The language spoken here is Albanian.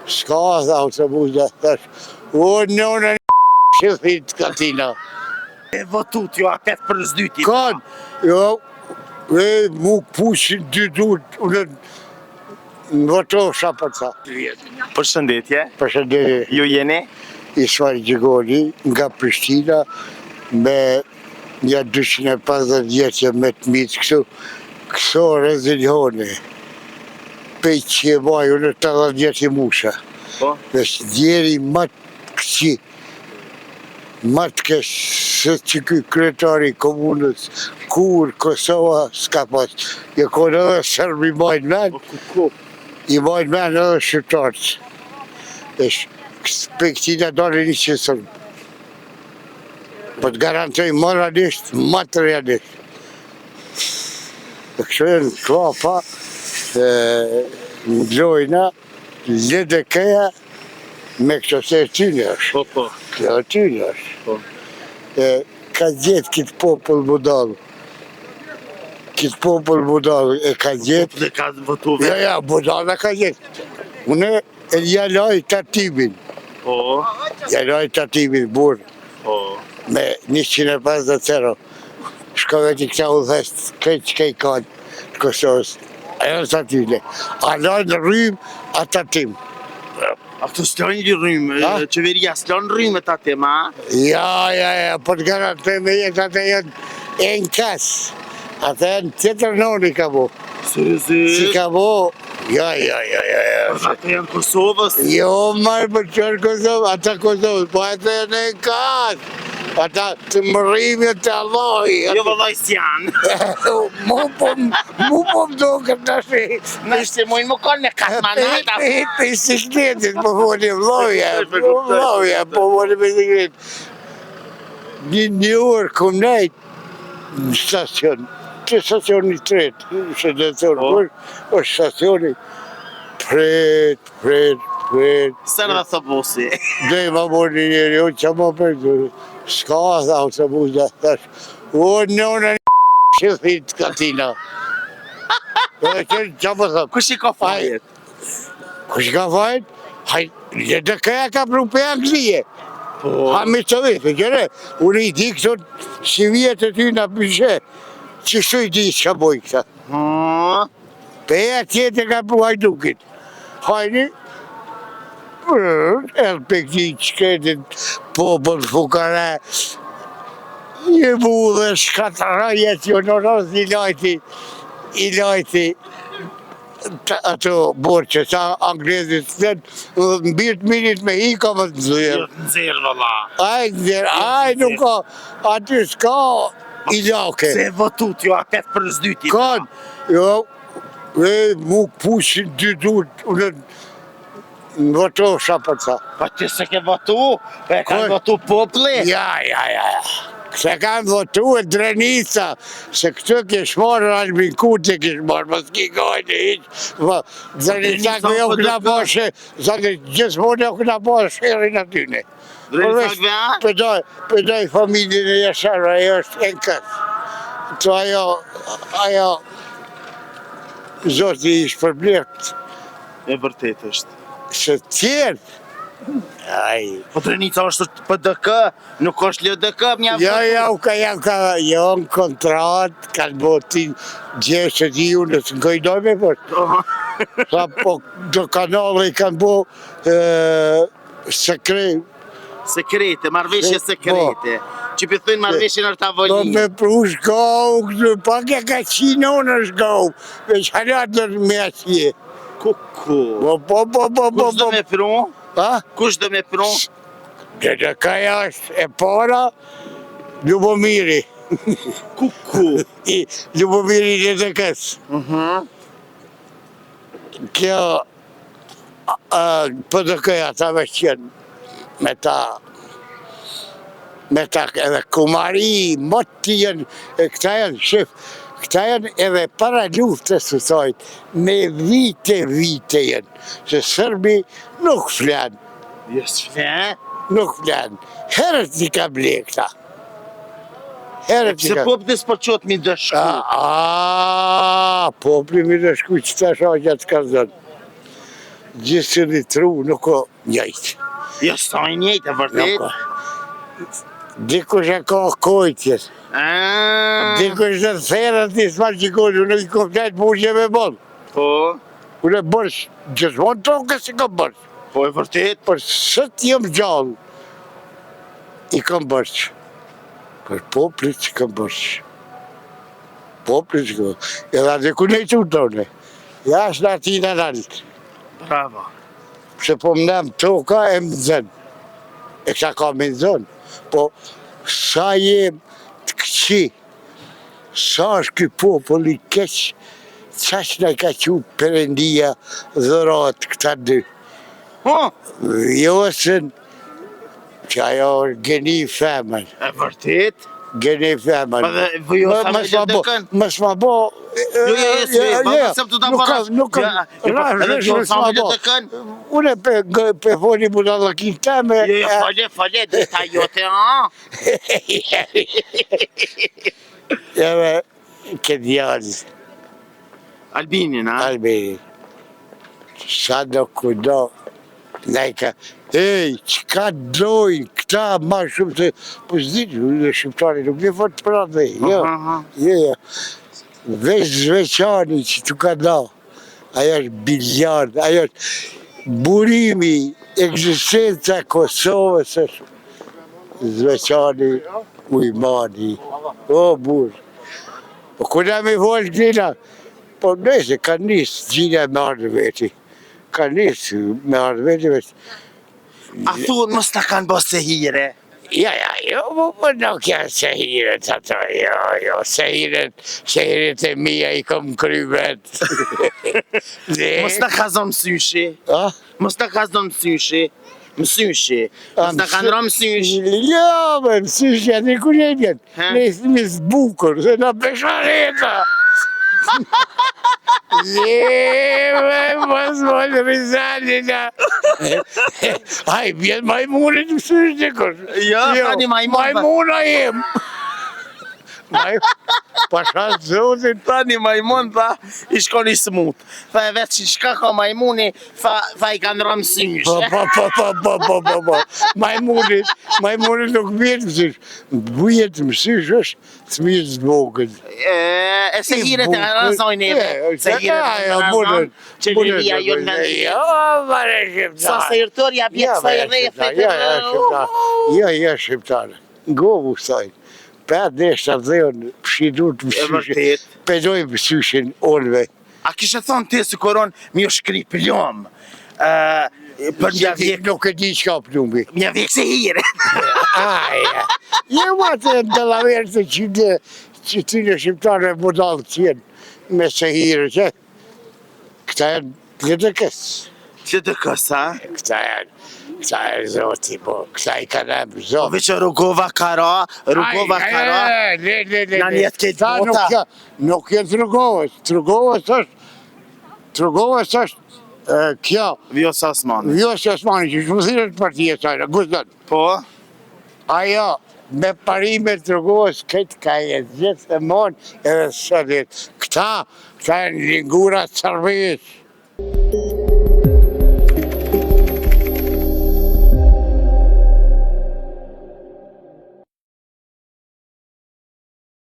S'ka dhe autobusa, thash, o nëna që thit katina. E votut jo atet për zdyti. Kan, jo, mu pushin dy durt, unë në votosha për ta. Përshëndetje. Përshëndetje, Ju jeni? Ismail Gjigoni nga Prishtina me një 250 vjeqe me të mitë këso rezilione. Pej që e maju në 80 vjeqe musha. Po? Dhe që djeri matë këqi, matë kështë se që këj kretari komunës, kur Kosova s'ka pas. Jo konë edhe Sërbi majnë men, i majnë men edhe shqiptarës. Dhe për këtina dalë një që sërbë. Po të garantoj moralisht, materialisht. Dhe kështë e në klapa, në lojna, LDK-ja, me këto se e tyne është. Po. Kjo e tyne është. Po. Ka gjetë këtë popull budalë. Këtë popull budalë e ka gjetë. Dhe ka votu vetë. Ja, budalë ka gjetë. Une e jalaj tatimin. Po. Jalaj tatimin burë. Po. Me 150 euro. Shkove t'i këta u dhest, këtë që kej kanë të Kosovës. Ajo në tatile. A lajnë rrymë, a tatim. A të s'lojnë rrymë, qeveria s'lojnë rrymë të atim, a? Ja, po të garantoj me jetë atë jenë e në kasë. Atë jenë tjetër noni ka bo. Si ka bo, ja. Atë janë Kosovës? Jo, marë për qërë Kosovë, ata Kosovës, po atë jenë e në kasë. Ata të mërimi të Allahi. Jo vëllaj s'janë. Mu po më do këtë nashi. Nështë mujnë më konë me katmanata. Për sikletit po volim loja, po volim me sikletit. Një orë kom nejtë në stacion, të stacioni tretë, që dhe thonë, është stacioni, pret. Sërë dhe thëbosi. Dhe ma mori njeri, o që ma përgjurë. S'ka dhe autobusa, thash, o nëna që thit katina. Dhe që më thëmë. Kush i ka fajet? Kush ka fajet? Haj, LDK-ja ka pru për Anglije. Ha me të vetë, gjere, unë i di këto si vjetë të ty në pyshe, që shtu i di që ka boj këta. Peja tjetë ka pru Hajdukit. Hajni, edhe për këti që kretit popën fukare, një mu dhe shkatara jetë jo në rëzë i lajti ato borqe, sa anglezit të në birtë minit me i ka më të nëzirë. Nëzirë, vëlla. Aj, nuk ka, aty s'ka i lake. Se votut jo atet për zdyti. Kanë, jo, mu pushin dy durt, unë në votosha për ta. Pa që se ke votu, pa e kanë votu popli. Ja. Se kanë votu e Drenica, se këtë kesh marrë Albin Kurti kesh marrë, më s'ki gajnë e hiqë. Drenica këjo këna pashe, gjithmonë jo këna pashe shërin atyne. Drenica këve? Përdoj familjën e Jasharë, ajo është enkës. Të ajo, zoti ishë përblekt. E vërtet është. Se tjertë, po Drenica është PDK, nuk është LDK, mja Jo, në kontrat, kanë botin gjeshët i unë, të ngëjdoj me përë. Sa po, do kanale i kanë bo sekrete, marveshje sekrete. Që pëthujnë marveshje në tavolinë. Po me prush gau, pak e ka qinonë është gau, veç halat në me asje. Kuku. Po. Kush do me pru? Kush do me pru? LDK-ja është e para, Ljubomiri. Kuku. Ljubomiri LDK-s. Kjo PDK-ja ta me qenë me ta edhe kumari, motë jenë, këta janë shif, këta janë edhe para luftës të sajtë, me vite jenë, se Sërbi nuk flenë. Jes flenë? Nuk flenë. Herët i ka ble këta. Se popli s'po qëtë mi dëshku. Popli mi dëshku që të shaqja të ka zënë. Gjithë që një tru nuk o njëjtë. Jo, s'ka i njëjtë, e vërtet. Dikush e ka kojtjes. Dikush dhe therët një smarë që kodë, unë i komplet burgje me bollë. Po, Unë e bërsh, gjithmonë toke si kam bërsh. po e vërtet. Për sët jem gjallë, i kam bërsh. Për poplit që kam bërsh. Poplit që kam bërsh. Edhe dhe ku ne që tonë. Ja është në ati në naltë. Bravo. Se po më nëmë toka e më zënë. E kësa ka me zënë. Po sa jem të këqi, sa është këj popull i keq, qash në ka që Perëndia dhërat këta dy. Josën, që ajo është geni femën. E vërtet. Geni femën. Pa dhe vëjo sa me gjithë dëkën. Mës ma bo... Jo, se të ta parash. Nuk kam... Edhe vëjo sa me gjithë dëkën. Une pe foni mu në lëkin teme... Jo, fale, drita jote, a? Edhe, këtë djallë. Albinin, a? Albini. Sa do kudo, nejka, qka dojnë këta ma shumë se, po s'ditë, dhe shqiptari nuk një fort për atë, jo. Veç Zveçani që tu ka da, ajo është biljard, ajo është burimi, egzistenca Kosovës është Zveçani, Ujmani, o burë. Po kuna me volë gjina, po nëse ka njësë gjina me ardhë veti. Ka njësë me ardhë veti vetë. A thunë mos të kanë bo se hire? Jo, po nuk janë se hire të ato, jo, se hire të mija i kom kry vetë. Mos të ka zonë mësyshi? Mos të ka zonë mësyshi? Mësyshi? Mos të ka ndra mësyshi? Jo, mësyshi janë i kunjenjen. Në zbukur, se në peshareta. Mos mos Rizalina. Aj, vjen majmunit mësysh dikush. Jo, tani majmun. Majmuna jem. Pasha zotin. Tani majmun, tha, i shkon i smut. Tha e vetë që shka ka majmuni, tha i kanë rëmë mësysh. Po. Majmunit nuk vjetë mësysh. Bujet mësysh është të mirë zbogën. E se hire të rëzojnë e se hire të rëzojnë që Livia ju në vendë. Jo, vare shqiptarë. Sa se jërtoria bjetë sa i rrethë. Jo, shqiptarë. Govu stajnë. Për neshtë të dhejën pëshidur të mësyshin. Pedoj mësyshin olve. A kishe thonë ti se koron mi o shkri pëllom? Për një vjek... Nuk e di qka plumbi. Një vjek se hire. Aja. Je matë e dëllaverë të që ty në shqiptarë e budalë të jenë me se hire që. Këta e në të kësë. Që të kësë, a? Këta e zoti, po, këta i ka nëmë Po zoti. veç Rugova Kara, në njetë këtë bota. Nuk jetë Rugovës, Rugovës është kjo. Vjosa Osmani. Vjosa Osmani, që shumë thirët partije sajnë, gusdën. Po? Ajo, me parimet Rugovës, këtë ka jetë gjithë e monë edhe së ditë. Këta e në lingurat sërbis.